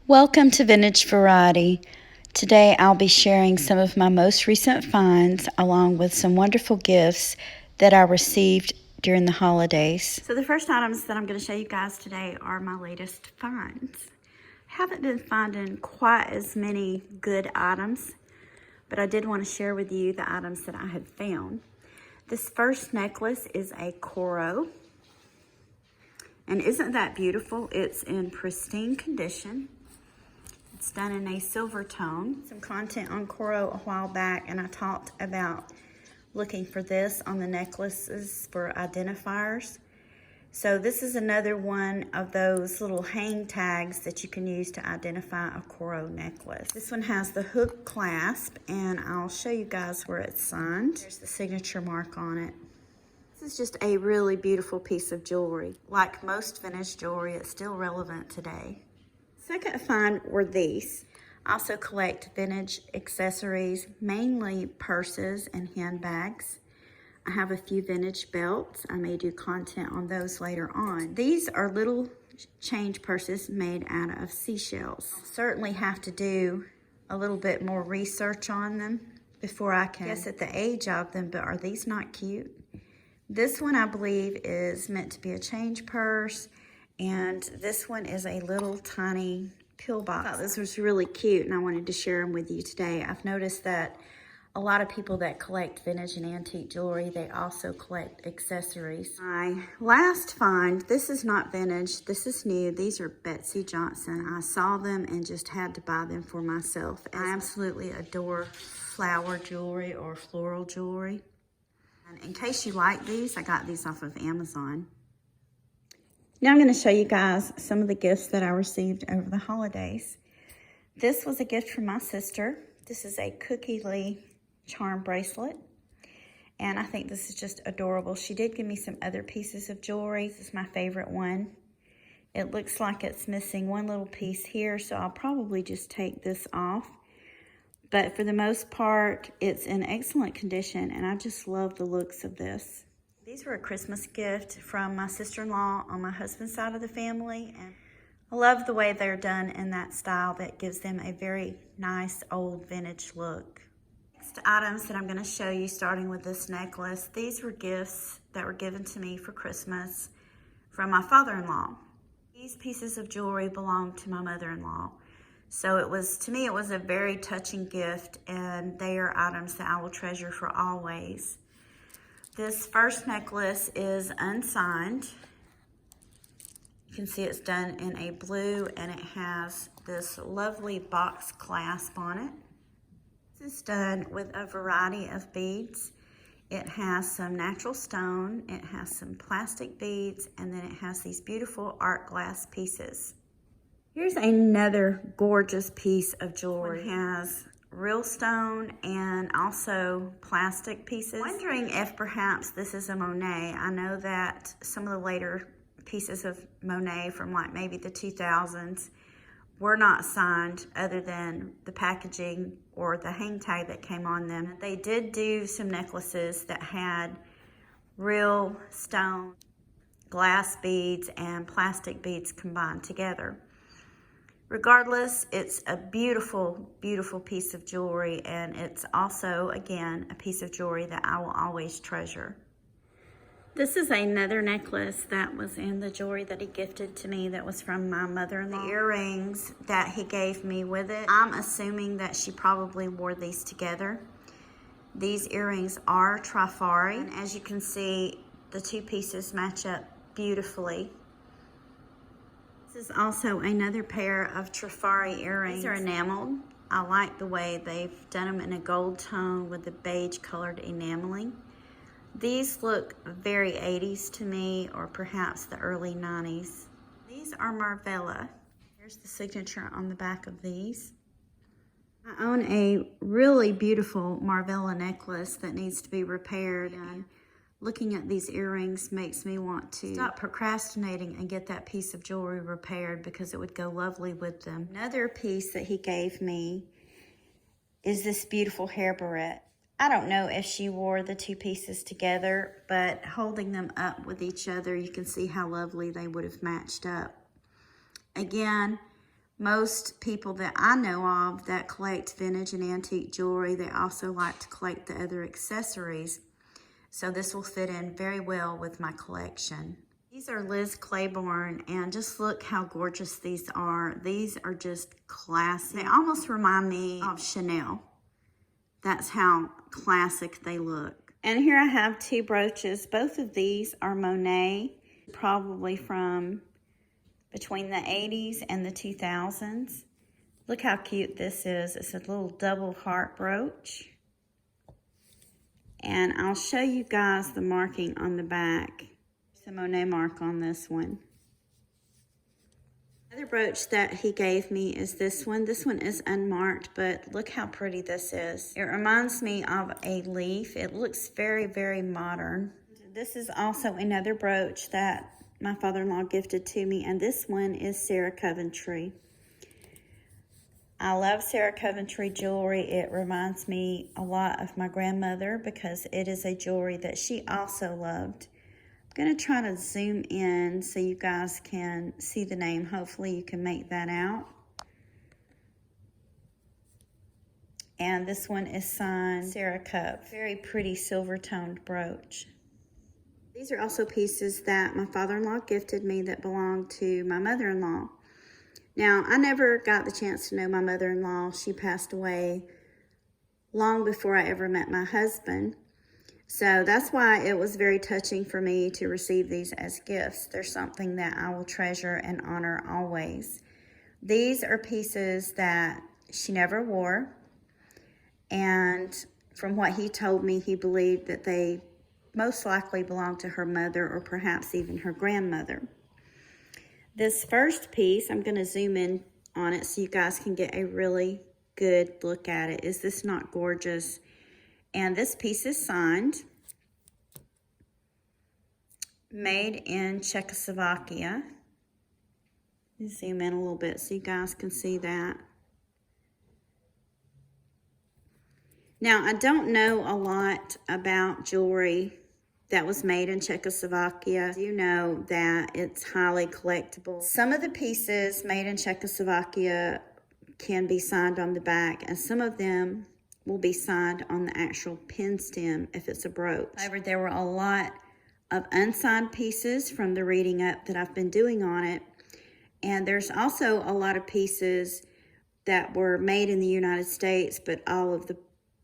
Welcome to Vintage Variety. Today I'll be sharing some of my most recent finds along with some wonderful gifts that I received during the holidays. So the first items that I'm going to show you guys today are my latest finds. I haven't been finding quite as many good items, but I did want to share with you the items that I had found. This first necklace is a Coro. And isn't that beautiful? It's in pristine condition. It's done in a silver tone. Some content on Coro a while back, and I talked about looking for this on the necklaces for identifiers. So this is another one of those little hang tags that you can use to identify a Coro necklace. This one has the hook clasp, and I'll show you guys where it's signed. There's the signature mark on it. This is just a really beautiful piece of jewelry. Like most vintage jewelry, it's still relevant today. Second find were these. I also collect vintage accessories, mainly purses and handbags. I have a few vintage belts. I may do content on those later on. These are little change purses made out of seashells. I'll certainly have to do a little bit more research on them before I can guess at the age of them, but are these not cute? This one I believe is meant to be a change purse, and this one is a little tiny pill box. I thought this was really cute, and I wanted to share them with you today. I've noticed that a lot of people that collect vintage and antique jewelry, they also collect accessories. My last find, this is not vintage, this is new. These are Betsy Johnson. I saw them and just had to buy them for myself. I absolutely adore flower jewelry or floral jewelry. And in case you like these, I got these off of Amazon. Now I'm going to show you guys some of the gifts that I received over the holidays. This was a gift from my sister. This is a Cookie Lee charm bracelet, and I think this is just adorable. She did give me some other pieces of jewelry. This is my favorite one. It looks like it's missing one little piece here, so I'll probably just take this off. But for the most part, it's in excellent condition, and I just love the looks of this. These were a Christmas gift from my sister-in-law on my husband's side of the family, and I love the way they're done in that style that gives them a very nice old vintage look. Next items that I'm going to show you, starting with this necklace. These were gifts that were given to me for Christmas from my father-in-law. These pieces of jewelry belong to my mother-in-law. So to me, it was a very touching gift, and they are items that I will treasure for always. This first necklace is unsigned. You can see it's done in a blue, and it has this lovely box clasp on it. This is done with a variety of beads. It has some natural stone, it has some plastic beads, and then it has these beautiful art glass pieces. Here's another gorgeous piece of jewelry. It has real stone and also plastic pieces. I'm wondering if perhaps this is a Monet. I know that some of the later pieces of Monet from like maybe the 2000s were not signed other than the packaging or the hang tag that came on them. They did do some necklaces that had real stone, glass beads, and plastic beads combined together. Regardless, it's a beautiful, beautiful piece of jewelry, and it's also, again, a piece of jewelry that I will always treasure. This is another necklace that was in the jewelry that he gifted to me that was from my mother-in-law. The earrings that he gave me with it, I'm assuming that she probably wore these together. These earrings are Trifari, and as you can see, the two pieces match up beautifully. This is also another pair of Trifari earrings. These are enameled. I like the way they've done them in a gold tone with the beige colored enameling. These look very 80s to me, or perhaps the early 90s. These are Marvella. Here's the signature on the back of these. I own a really beautiful Marvella necklace that needs to be repaired, and looking at these earrings makes me want to stop procrastinating and get that piece of jewelry repaired because it would go lovely with them. Another piece that he gave me is this beautiful hair barrette. I don't know if she wore the two pieces together, but holding them up with each other, you can see how lovely they would have matched up. Again, Most people that I know of that collect vintage and antique jewelry, they also like to collect the other accessories. So this will fit in very well with my collection. These are Liz Claiborne, and just look how gorgeous these are. These are just classic. They almost remind me of Chanel. That's how classic they look. And here I have two brooches. Both of these are Monet, probably from between the 80s and the 2000s. Look how cute this is. It's a little double heart brooch. And I'll show you guys the marking on the back. There's a Monet mark on this one. Another brooch that he gave me is this one. This one is unmarked, but look how pretty this is. It reminds me of a leaf. It looks very, very modern. This is also another brooch that my father-in-law gifted to me, and this one is Sarah Coventry. I love Sarah Coventry jewelry. It reminds me a lot of my grandmother because it is a jewelry that she also loved. I'm going to try to zoom in so you guys can see the name. Hopefully you can make that out. And this one is signed Sarah Cup. Very pretty silver-toned brooch. These are also pieces that my father-in-law gifted me that belong to my mother-in-law. Now, I never got the chance to know my mother-in-law. She passed away long before I ever met my husband. So that's why it was very touching for me to receive these as gifts. They're something that I will treasure and honor always. These are pieces that she never wore. And from what he told me, he believed that they most likely belonged to her mother or perhaps even her grandmother. This first piece, I'm going to zoom in on it so you guys can get a really good look at it. Is this not gorgeous? And this piece is signed, made in Czechoslovakia. Zoom in a little bit so you guys can see that. Now, I don't know a lot about jewelry that was made in Czechoslovakia. You know that it's highly collectible. Some of the pieces made in Czechoslovakia can be signed on the back, and some of them will be signed on the actual pin stem if it's a brooch. However, there were a lot of unsigned pieces from the reading up that I've been doing on it, and there's also a lot of pieces that were made in the United States, but all of the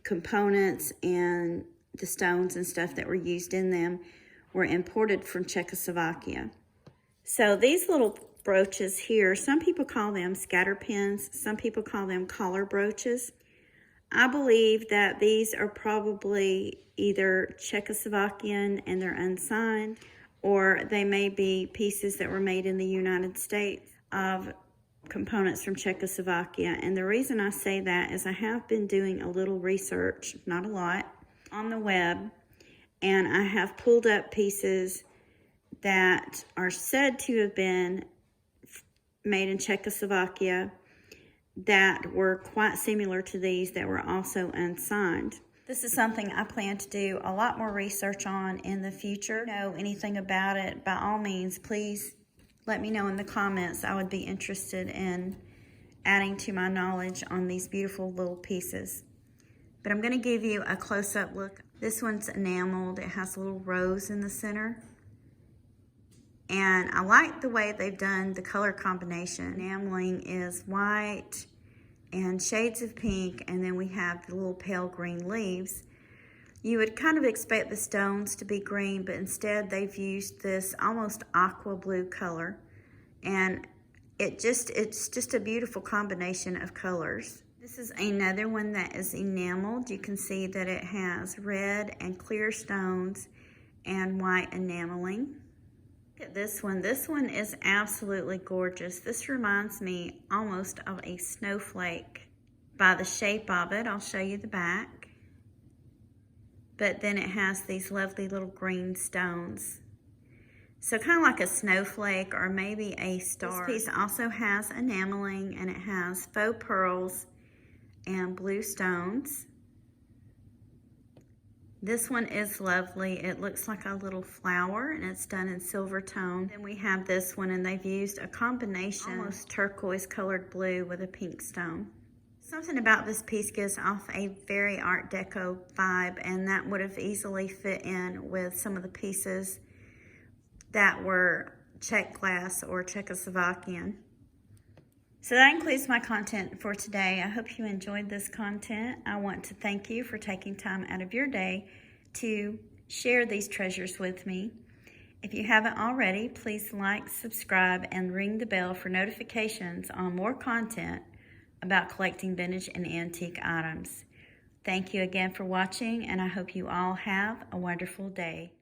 components and the stones and stuff that were used in them were imported from Czechoslovakia. So these little brooches here, some people call them scatter pins, some people call them collar brooches. I believe that these are probably either Czechoslovakian and they're unsigned, or they may be pieces that were made in the United States of components from Czechoslovakia. And the reason I say that is I have been doing a little research, not a lot, on the web, and I have pulled up pieces that are said to have been made in Czechoslovakia that were quite similar to these that were also unsigned. This is something I plan to do a lot more research on in the future. If you know anything about it, by all means, please let me know in the comments. I would be interested in adding to my knowledge on these beautiful little pieces. But I'm going to give you a close-up look. This one's enameled. It has a little rose in the center. And I like the way they've done the color combination. Enameling is white and shades of pink, and then we have the little pale green leaves. You would kind of expect the stones to be green, but instead they've used this almost aqua blue color. And it's just a beautiful combination of colors. This is another one that is enameled. You can see that it has red and clear stones and white enameling. Look at this one. This one is absolutely gorgeous. This reminds me almost of a snowflake by the shape of it. I'll show you the back. But then it has these lovely little green stones. So kind of like a snowflake or maybe a star. This piece also has enameling, and it has faux pearls and blue stones. This one is lovely. It looks like a little flower and it's done in silver tone. Then we have this one and they've used a combination, almost turquoise colored blue with a pink stone. Something about this piece gives off a very Art Deco vibe, and that would have easily fit in with some of the pieces that were Czech glass or Czechoslovakian. So that includes my content for today. I hope you enjoyed this content. I want to thank you for taking time out of your day to share these treasures with me. If you haven't already, please like, subscribe, and ring the bell for notifications on more content about collecting vintage and antique items. Thank you again for watching, and I hope you all have a wonderful day.